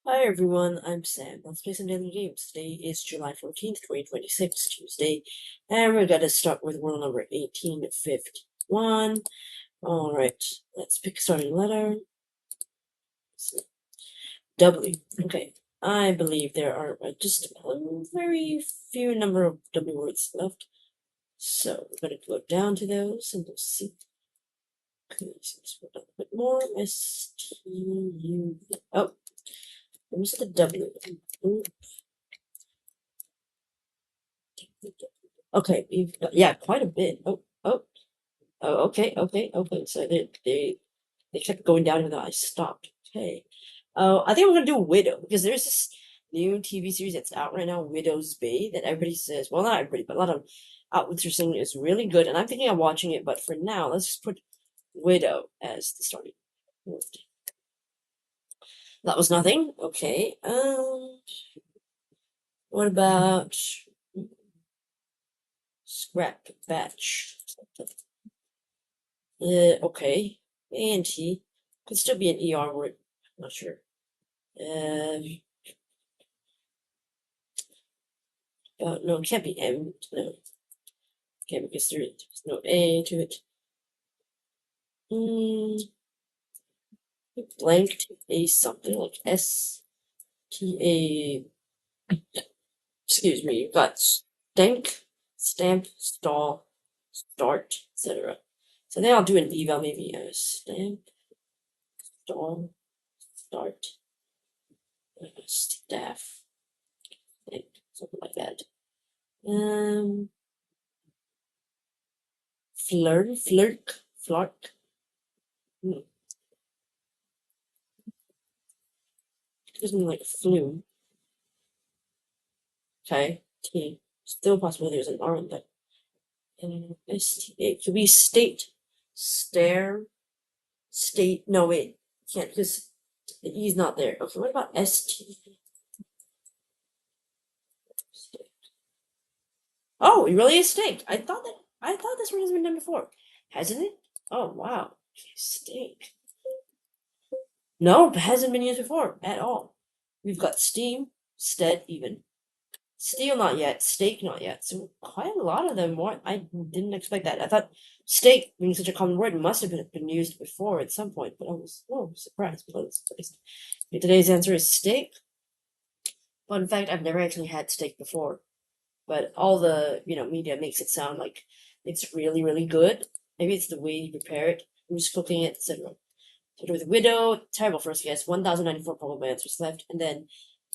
Hi everyone, I'm Sam. Let's play some daily games. Today is July 14th, 2026, Tuesday, and we're gonna start with Wordle number 1851. Alright, let's pick a starting letter. W. Okay, I believe there are just a very few number of W words left. So we're gonna go down to those and we'll see. Okay, so let's put a bit more. S-T-U. Oh, where's the W? Okay, we've got, quite a bit. Oh, okay. So they kept going down until I stopped. Okay. Oh, I think we're gonna do Widow because there's this new TV series that's out right now, Widow's Bay, that everybody says. Well, not everybody, but a lot of outlets are saying is really good, and I'm thinking of watching it. But for now, let's just put Widow as the starting word. That was nothing. Okay. What about scrap batch? Okay. A&T. Could still be an ER word. Not sure. No, it can't be M. No. Okay, because there's no A to it. Blank A something like S T A. Excuse me. You've got stank, stamp, stall, start, etc. So then I'll do an eval maybe. Stamp, stall, start, staff, something like that. Flirt. Doesn't like flume. Okay, T. Still possible there's an R in there. And STA. Could be state. Stare. State. No, wait. Can't because the E's not there. Okay, what about ST? Oh, it really is steak. I thought this one has been done before. Hasn't it? Oh wow. Steak. No, it hasn't been used before at all. We've got steam, stead, even. Steel not yet, steak not yet. So quite a lot of them. What I didn't expect that. I thought steak, being such a common word, must have been used before at some point. But I was surprised. Okay, today's answer is steak. But in fact, I've never actually had steak before. But all the media makes it sound like it's really really good. Maybe it's the way you prepare it, who's cooking it, etc. So with widow, terrible first guess. 1,094 probable answers left, and then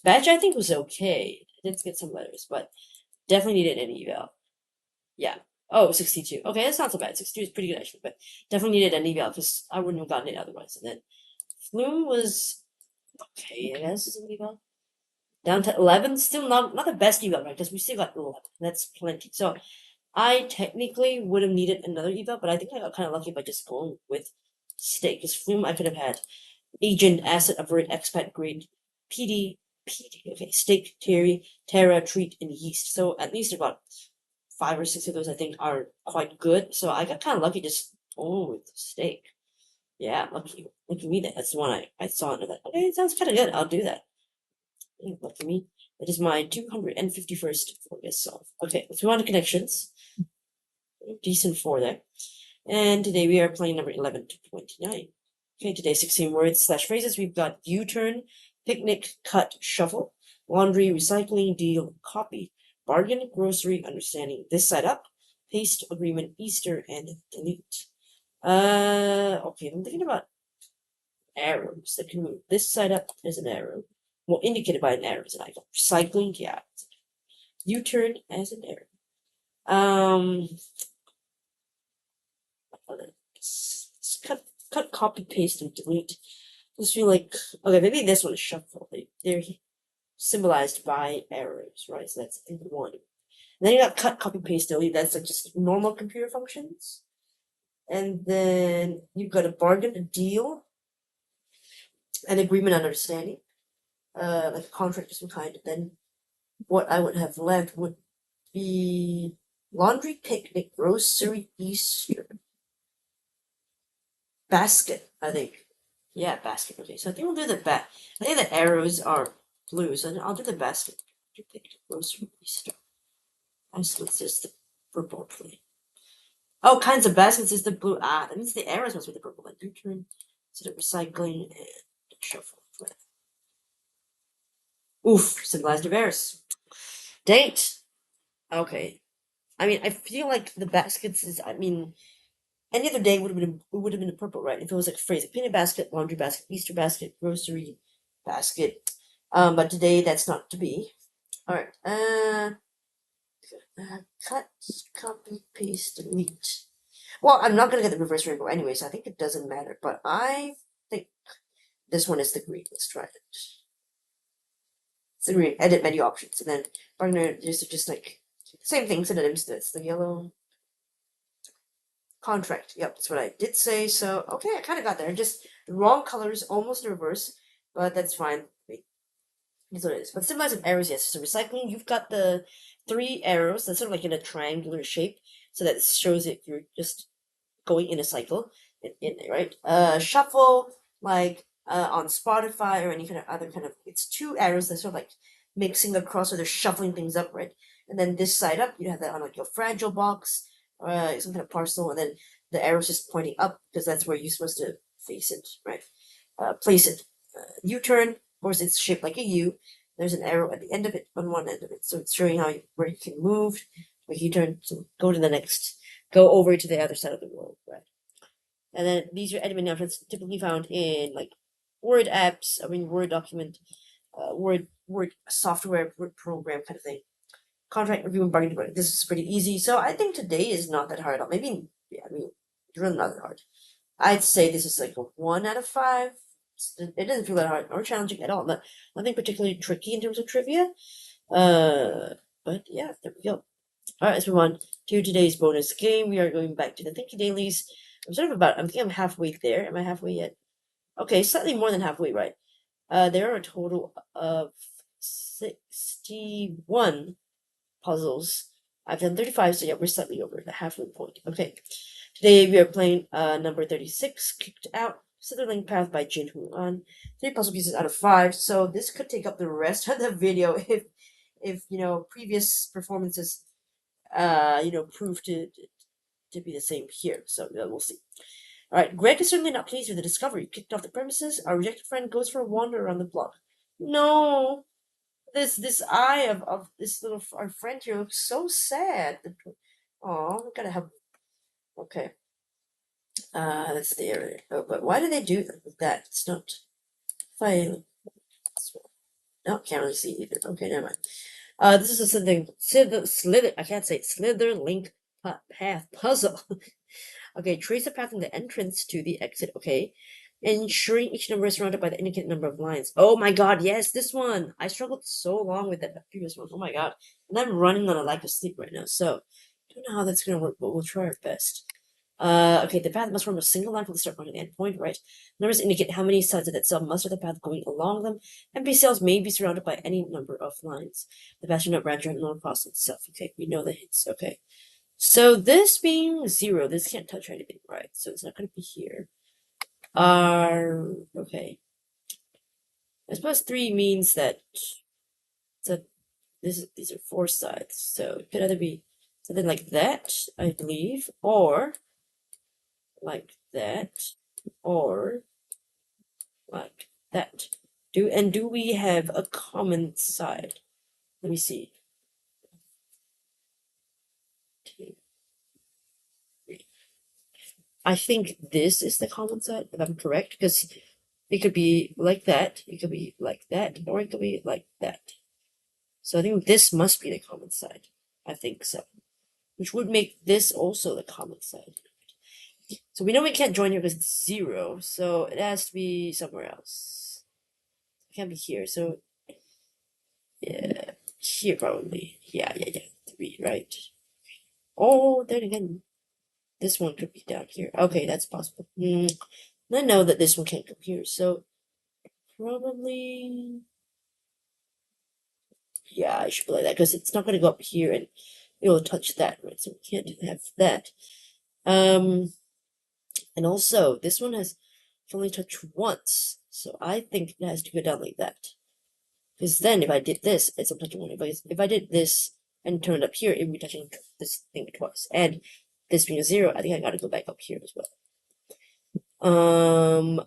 batch I think was okay. I did get some letters, but definitely needed an eval. Yeah. Oh, 62. Okay, that's not so bad. 62 is pretty good actually, but definitely needed an eval because I wouldn't have gotten it otherwise. And then flume was okay, I guess is an eval. Down to 11, still not the best eval, right? Because we still got 11. That's plenty. So I technically would have needed another eval, but I think I got kind of lucky by just going with steak. Because flume I could have had agent, asset, avert, expat, grade, PD, okay, steak, terra, treat, and yeast. So at least about 5 or 6 of those I think are quite good. So I got kind of lucky just with steak. Yeah, lucky me. That's the one I saw and I thought, okay, it sounds kind of good. I'll do that. Lucky me. That is my 251st focus solve. Okay, let's move on to connections. Decent 4 there. And today we are playing number 11 to 29. Okay, today 16 words / phrases. We've got U-turn, picnic, cut, shuffle, laundry, recycling, deal, copy, bargain, grocery, understanding, this side up, paste, agreement, Easter, and delete. Okay, I'm thinking about arrows that can move. This side up is an arrow. Well, indicated by an arrow is an icon. Recycling, yeah. U-turn as an arrow. Cut, copy, paste, and delete. Just feel like, okay, maybe this one is shuffle. They're symbolized by arrows, right? So that's one. And then you got cut, copy, paste, delete. That's like just normal computer functions. And then you've got a bargain, a deal, an agreement, understanding, like a contract of some kind. Then what I would have left would be laundry, picnic, grocery, Easter, basket, I think. Yeah, basket. Okay, so I think we'll do the bat. I think the arrows are blue, so I'll do the basket. Grocery store. Baskets is the purple plate. Oh, kinds of baskets is the blue. Ah, that means the arrows must be the purple. Then return to the recycling and shuffle. Oof, symbolized reverse. Date. Okay. I mean, I feel like the baskets is. I mean, any other day would have been the purple, right? If it was like a phrase, like picnic basket, laundry basket, Easter basket, grocery basket. But today that's not to be. All right. Cut, copy, paste, delete. Well, I'm not gonna get the reverse rainbow anyway, so I think it doesn't matter. But I think this one is the green. Let's try it. It's the green. Edit menu options, and then partner just like same thing. Synonyms. That's the yellow contract. Yep, that's what I did say. So okay, I kind of got there. Just the wrong colors, almost the reverse, but that's fine. Wait, that's what it is. But symbolize of arrows, yes. So recycling, you've got the 3 arrows. That's sort of like in a triangular shape, so that shows it you're just going in a cycle in there, right? Shuffle, like on Spotify or any kind of other kind of, it's 2 arrows that sort of like mixing across, or they're shuffling things up, right? And then this side up, you have that on like your fragile box, some kind of parcel, and then the arrow's just pointing up because that's where you're supposed to face it, right? Place it. U-turn, of course, it's shaped like a U. There's an arrow at the end of it, on one end of it, so it's showing where you can move. Like U-turn to go to the next, go over to the other side of the world, right? And then these are admin options typically found in like Word apps, I mean Word document, Word software, Word program kind of thing. Contract review and bargaining. This is pretty easy. So I think today is not that hard at all. Maybe, yeah, I mean, it's really not that hard. I'd say this is like a 1 out of 5. It doesn't feel that hard or challenging at all. Nothing particularly tricky in terms of trivia. But yeah, there we go. All right, let's move on to today's bonus game. We are going back to the Thinky Dailies. I think I'm halfway there. Am I halfway yet? Okay, slightly more than halfway, right? There are a total of 61 puzzles. I've done 35, so yeah, we're slightly over the halfway point. Okay, today we are playing number 36, Kicked Out, Slitherlink Path by Jin Hoo An. 3 puzzle pieces out of 5, so this could take up the rest of the video if previous performances prove to be the same here. So we'll see. All right, Greg is certainly not pleased with the discovery. Kicked off the premises, our rejected friend goes for a wander around the block. No, this eye of this little our friend here looks so sad. Oh, we gotta have. Okay, that's the area. Oh, but why do they do that? It's not fine. No, can't really see either. Okay, never mind. This is something slither. I can't say it, slither link path puzzle. Okay, trace the path from the entrance to the exit. Okay, ensuring each number is surrounded by the indicated number of lines. Oh my god, yes, this one. I struggled so long with that previous one. Oh my god, and I'm running on a lack of sleep right now, so I don't know how that's gonna work, but we'll try our best. Okay, the path must form a single line from the start point to the end point, right? Numbers indicate how many sides of that cell must have the path going along them. Empty cells may be surrounded by any number of lines. The path should not branch out nor cross itself. Okay, we know the hints. Okay. So this being 0, this can't touch anything, right? So it's not going to be here. Okay. I suppose 3 means that these are 4 sides. So it could either be something like that, I believe, or like that, or like that. Do we have a common side? Let me see. 2, 3. I think this is the common side, if I'm correct, because it could be like that, it could be like that, or it could be like that. So I think this must be the common side. I think so. Which would make this also the common side. So we know we can't join here because it's 0, so it has to be somewhere else. It can't be here, so yeah, here probably. Yeah, 3, right? Oh, then again, this one could be down here. Okay, that's possible. I know that this one can't come here, so probably, yeah, I should play that because it's not going to go up here and it'll touch that, right? So we can't have that. And also this one has can only touch once. So I think it has to go down like that. Because then if I did this, it's not touching one. If I did this and turn it up here, it would be touching this thing twice. And this being a 0, I think I gotta go back up here as well.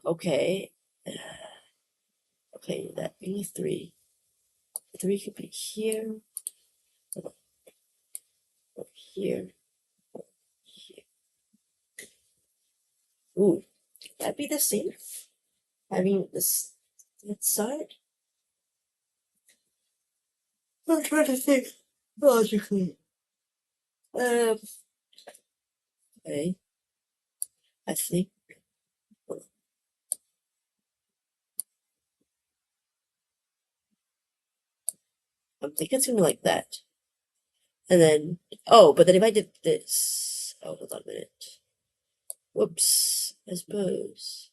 Okay. Okay, that being a 3. 3 could be here. Or here. Here. Ooh, could that be the same? Having this that side? I'm trying to think logically. Okay. I think. I'm thinking it's gonna be like that. And then, oh, but then if I did this, oh, hold on a minute. Whoops, I suppose.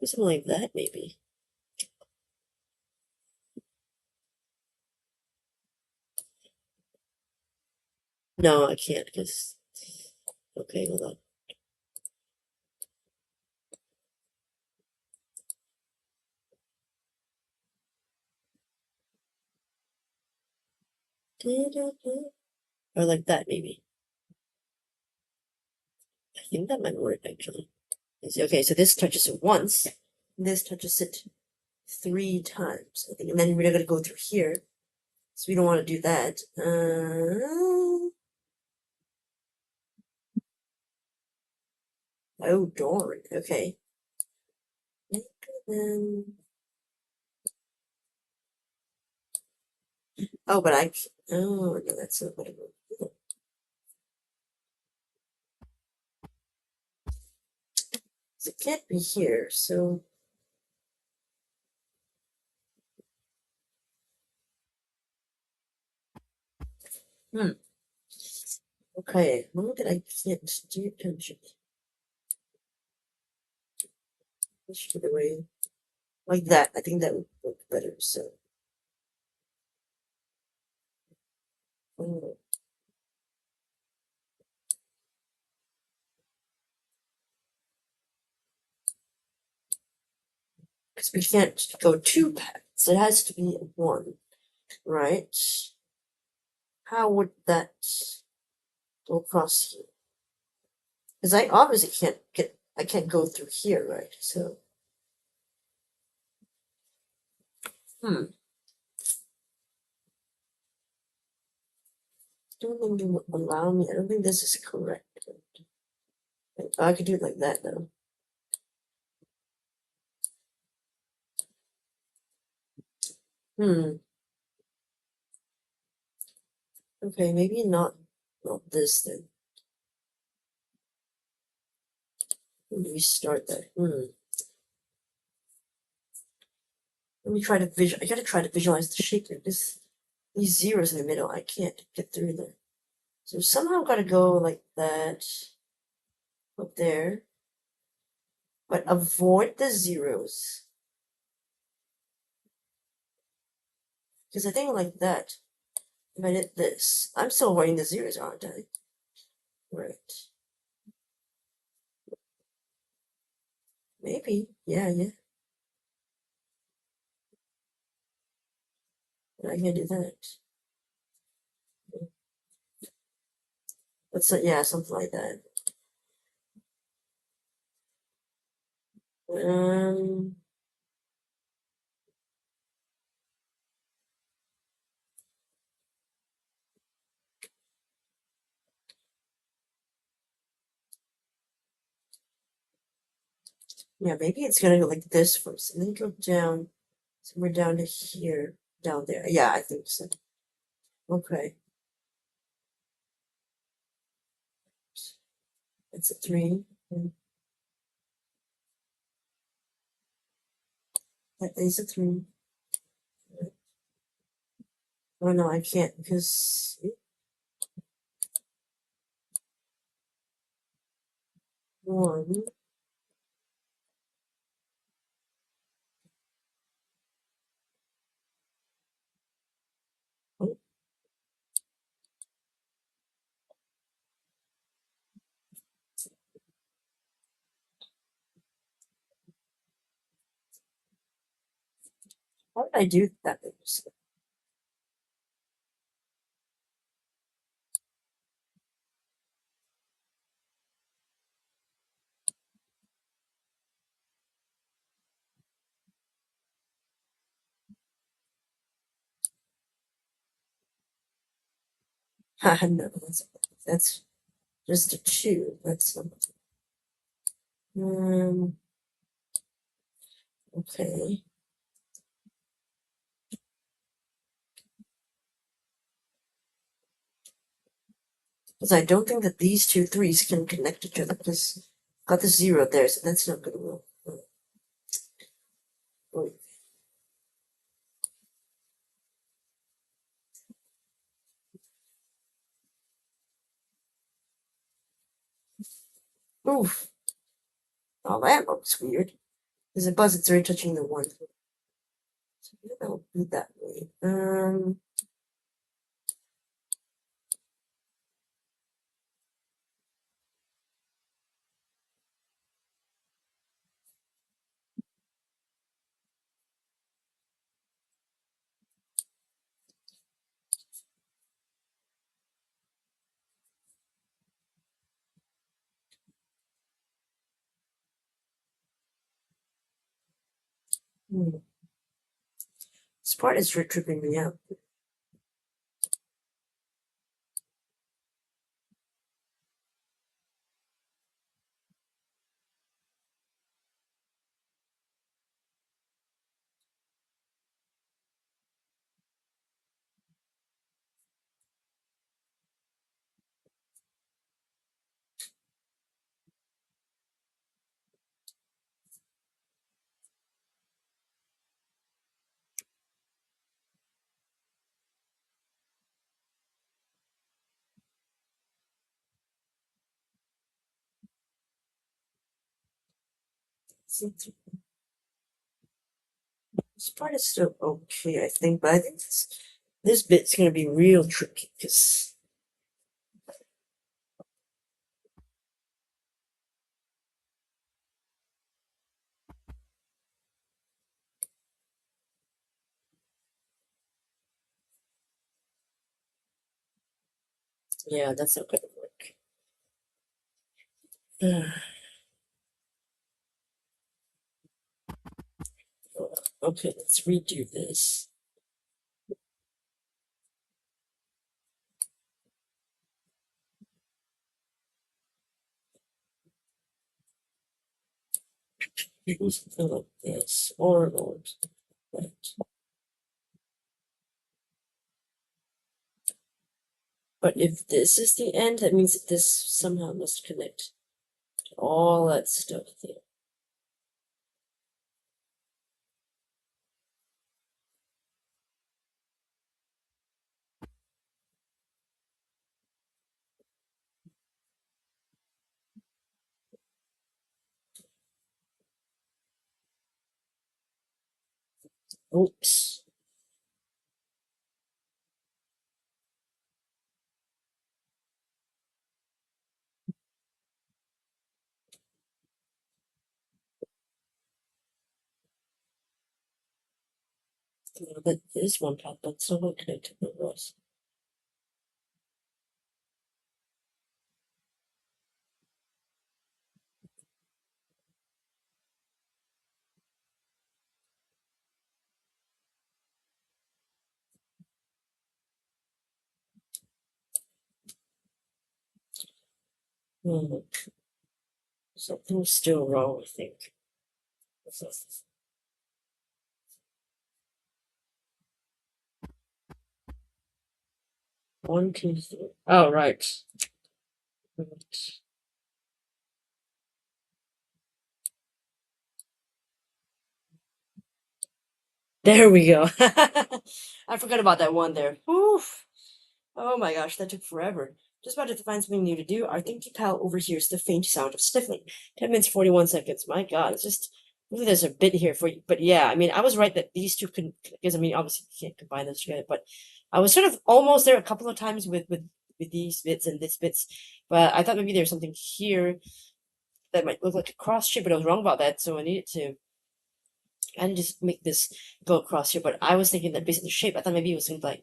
Something like that, maybe. No, I can't, because, okay, hold on. Or like that, maybe. I think that might work, actually. Okay, so this touches it once, and this touches it 3 times, I think. And then we're gonna go through here, so we don't want to do that. Oh, darn. Okay. Then... Oh, but I... Oh, no, that's not what I want. It can't be here, so... Okay, look at I can't do attention. Push it away. Like that. I think that would look better, so... Oh. Because we can't go 2 paths. It has to be 1, right? How would that go across here? Because I obviously I can't go through here, right? So, don't think they will allow me. I don't think this is correct. I could do it like that, though. Okay, maybe not this then. Restart that. Let me try to I gotta try to visualize the shape there. These zeros in the middle, I can't get through there. So somehow gotta go like that up there. But avoid the zeros. Because I think like that, if I did this, I'm still avoiding the zeros, aren't I? Right. Maybe. Yeah. I can do that. Let's say, yeah, something like that. Yeah, maybe it's gonna go like this first, and then go down. So we're down to here, down there. Yeah, I think so. Okay. It's a 3. That is a 3. Oh no, I can't because 1. Oh. How did I do that? No, that's just a 2. That's okay. Because I don't think that these two threes can connect each other. Because got the 0 there, so that's not going to work. Oof. Oh, that looks weird. Because it buzz, it's already touching the 1. So maybe that'll be that way. This part is tripping me out. This part is still okay, I think, but I think this bit's gonna be real tricky, because yeah, that's not gonna work. Okay, let's redo this. Something like this, or that. But if this is the end, that means that this somehow must connect to all that stuff there. Oops. That is one part, but it's not connected to the rest. Something's still wrong, I think. 1, 2, 3. Oh, right. There we go. I forgot about that one there. Oof. Oh my gosh, that took forever. Just about to find something new to do. Our Thinky pal overhears the faint sound of sniffling. 10 minutes, 41 seconds. My god, it's just. Maybe there's a bit here for you. But yeah, I mean, I was right that these two can. Because, I mean, obviously, you can't combine those together. But I was sort of almost there a couple of times with these bits and this bits. But I thought maybe there's something here that might look like a cross shape, but I was wrong about that. So I needed to I didn't just make this go across here, but I was thinking that based on the shape, I thought maybe it was something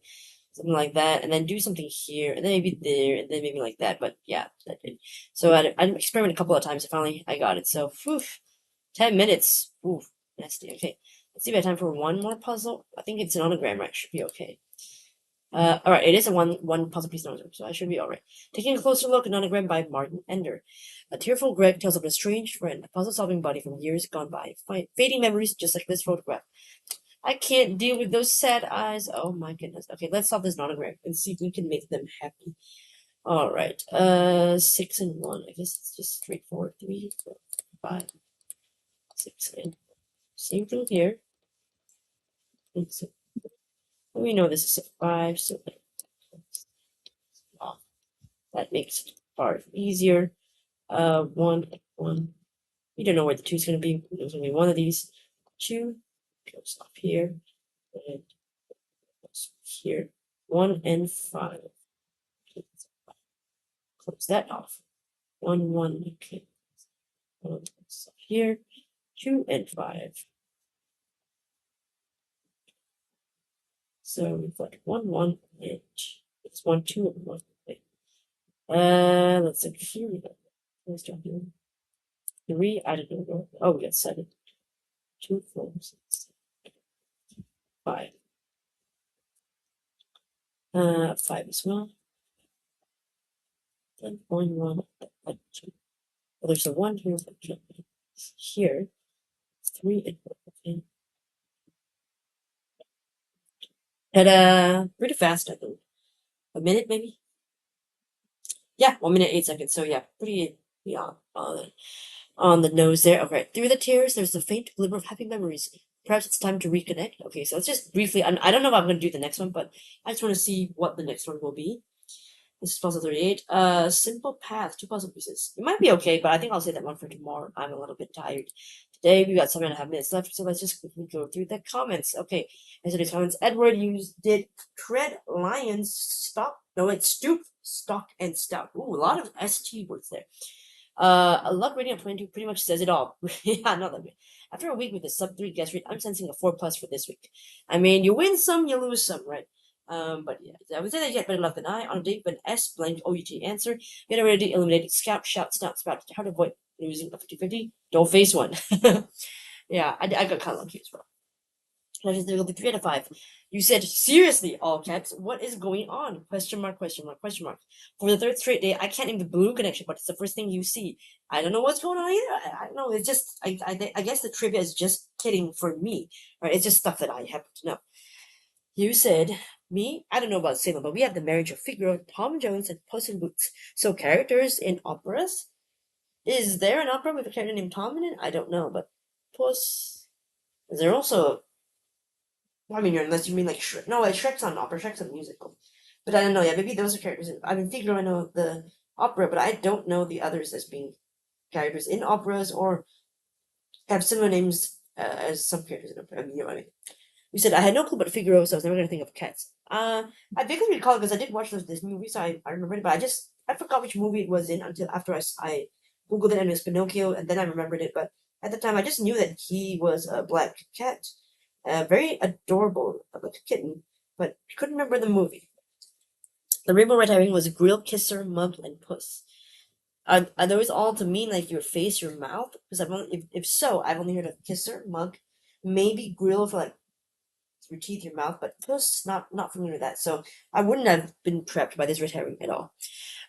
like that, and then do something here, and then maybe there, and then maybe like that. But yeah, that did. So I experimented a couple of times, and finally I got it. So, whew, 10 minutes. Ooh, nasty. Okay, let's see if I have time for one more puzzle. I think it's an anagram, right? Should be okay. All right, it is a one puzzle piece anagram, so I should be all right. Taking a closer look, an anagram by Martin Ender. A tearful Greg tells of a strange friend, a puzzle-solving buddy from years gone by, fading memories just like this photograph. I can't deal with those sad eyes. Oh my goodness. Okay, let's solve this nonogram and see if we can make them happy. All right. 6 and 1. I guess it's just straightforward. 3, 4, 5, 6 and same thing here. So, we know this is a 5, so that makes it far easier. 1 and 1. We don't know where the 2 is going to be. There's going to be one of these. 2 goes up here and goes here. 1 and 5. Close that off. 1, 1, okay. Here, 2 and 5. So we've got 1, 1, and it's 1, 2, and 1. Okay. Let's see. Here we go. Let's start here. 3, I don't know. Oh, we got 7. 2, 4, 6, 5. 5 as well. 10, 1, 1, 2. Well, there's a 1 here. Here, 3 and 4. Okay. Ta-da! Pretty fast, I think. A minute, maybe? Yeah, 1 minute, 8 seconds. So yeah, pretty on the nose there. Okay, through the tears, there's a faint glimmer of happy memories. Perhaps it's time to reconnect. Okay, so let's just briefly. I don't know if I'm going to do the next one, but I just want to see what the next one will be. This is puzzle 38. Simple path, 2 puzzle pieces. It might be okay, but I think I'll save that one for tomorrow. I'm a little bit tired. Today we got 7.5 minutes left, so let's just quickly go through the comments. Okay, and so the comments. Edward, you did tread lions stop. No, it's stoop, stock, and stout. Ooh, a lot of ST words there. A luck rating of 22 pretty much says it all. Yeah, not that good. After a week with a sub 3 guess rate, I'm sensing a 4+ for this week. I mean, you win some, you lose some, right? But yeah, I would say that you had better luck than I. On a date with an S blank OUT answer, get already eliminated scout, shout, snout, spout. How to avoid losing a 50-50? Don't face one. Yeah, I got kind of lucky as well. There will be 3 out of 5. You said, seriously, all caps, what is going on? Question mark, question mark, question mark. For the 3rd straight day, I can't name the balloon connection, but it's the first thing you see. I don't know what's going on either. I don't know. It's just, I guess the trivia is just kidding for me. Right? It's just stuff that I happen to know. You said, me? I don't know about Salem, but we have the marriage of Figaro, Tom Jones, and Puss in Boots. So characters in operas? Is there an opera with a character named Tom in it? I don't know, but Puss... Is there also... I mean, unless you mean like Shrek. No, like Shrek's not an opera. Shrek's a musical. But I don't know. Yeah, maybe those are characters. I mean, Figaro, I know the opera, but I don't know the others as being characters in operas or have similar names as some characters in opera. I mean, you know what I mean. You said I had no clue about Figaro, so I was never gonna think of cats. I vaguely recall because I did watch this movie, so I remember it, but I forgot which movie it was in until after I googled it and it was Pinocchio, and then I remembered it. But at the time, I just knew that he was a black cat, very adorable, like a kitten, but couldn't remember the movie. The rainbow red herring was grill, kisser, mug, and puss. Are those all to mean like your face, your mouth? Because I've only, if so, I've only heard of kisser, mug, maybe grill for like your teeth, your mouth, but puss, not familiar with that. So I wouldn't have been prepped by this red herring at all.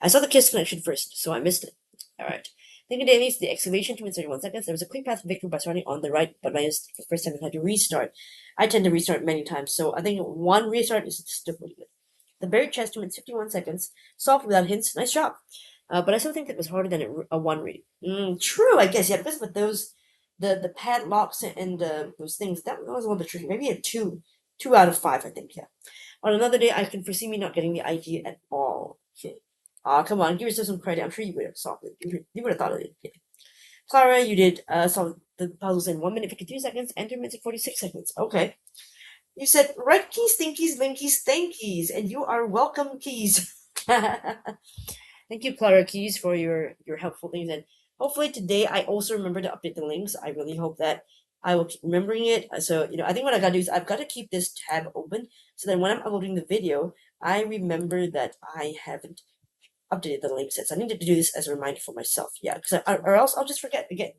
I saw the kiss connection first, so I missed it. All right. Thinking Dailies, the excavation 2 minutes 31 seconds. There was a quick path to victory by starting on the right, but the first time I had to restart. I tend to restart many times, so I think one restart is still pretty good. The buried chest 2 minutes 51 seconds. Solved without hints. Nice job. But I still think that was harder than a 1 read. True, I guess. Yeah, because with those, the padlocks and those things, that was a little bit tricky. Maybe a 2 out of 5, I think. Yeah. On another day, I can foresee me not getting the idea at all. Okay. Come on, give yourself some credit. I'm sure you would have solved it. You would have thought of it. Yeah. Clara, you did solve the puzzles in 1 minute 52 seconds and 3 minutes 46 seconds. Okay. You said right keys, thinkies, linkies, thankies, and you are welcome, keys. Thank you, Clara Keys, for your helpful things, and hopefully today I also remember to update the links. I really hope that I will keep remembering it. So, I think what I gotta do is I've got to keep this tab open so then when I'm uploading the video, I remember that I haven't updated the link set. So I need to do this as a reminder for myself. Yeah, or else I'll just forget again.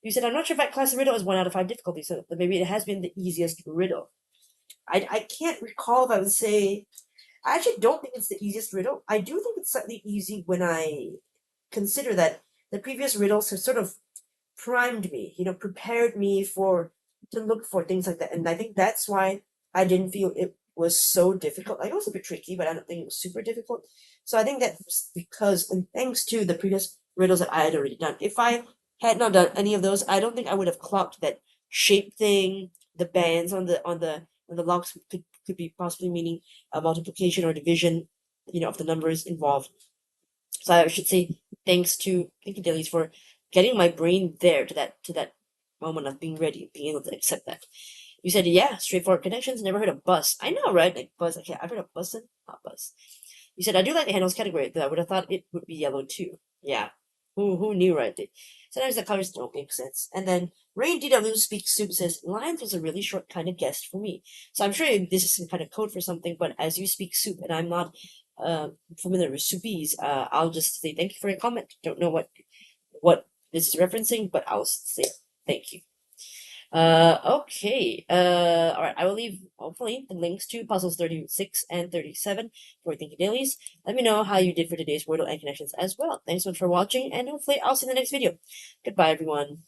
You said, I'm not sure if I class the riddle as 1 out of 5 difficulty, so maybe it has been the easiest riddle. I can't recall if I would say. I actually don't think it's the easiest riddle. I do think it's slightly easy when I consider that the previous riddles have sort of primed me, prepared me to look for things like that. And I think that's why I didn't feel it was so difficult. Like, it was a bit tricky, but I don't think it was super difficult. So I think that was because, and thanks to the previous riddles that I had already done. If I had not done any of those, I don't think I would have clocked that shape thing, the bands on the logs could be possibly meaning a multiplication or division, of the numbers involved. So I should say thanks to Thinky Dailies for getting my brain there to that moment of being ready, being able to accept that. You said, yeah, straightforward connections, never heard of bus. I know, right? Like bus. Okay, I've heard of bussin', not bus. You said, I do like the handles category, though I would have thought it would be yellow too. Yeah. Who knew, right? Sometimes the colors don't make sense. And then Rain DW Speaks Soup says, Lions was a really short kind of guest for me. So I'm sure this is some kind of code for something, but as you speak soup and I'm not familiar with soupies, I'll just say thank you for your comment. Don't know what this is referencing, but I'll say thank you. Okay. All right. I will leave hopefully the links to puzzles 36 and 37 for Thinky Dailies. Let me know how you did for today's Wordle and connections as well. Thanks so much for watching, and hopefully I'll see you in the next video. Goodbye, everyone.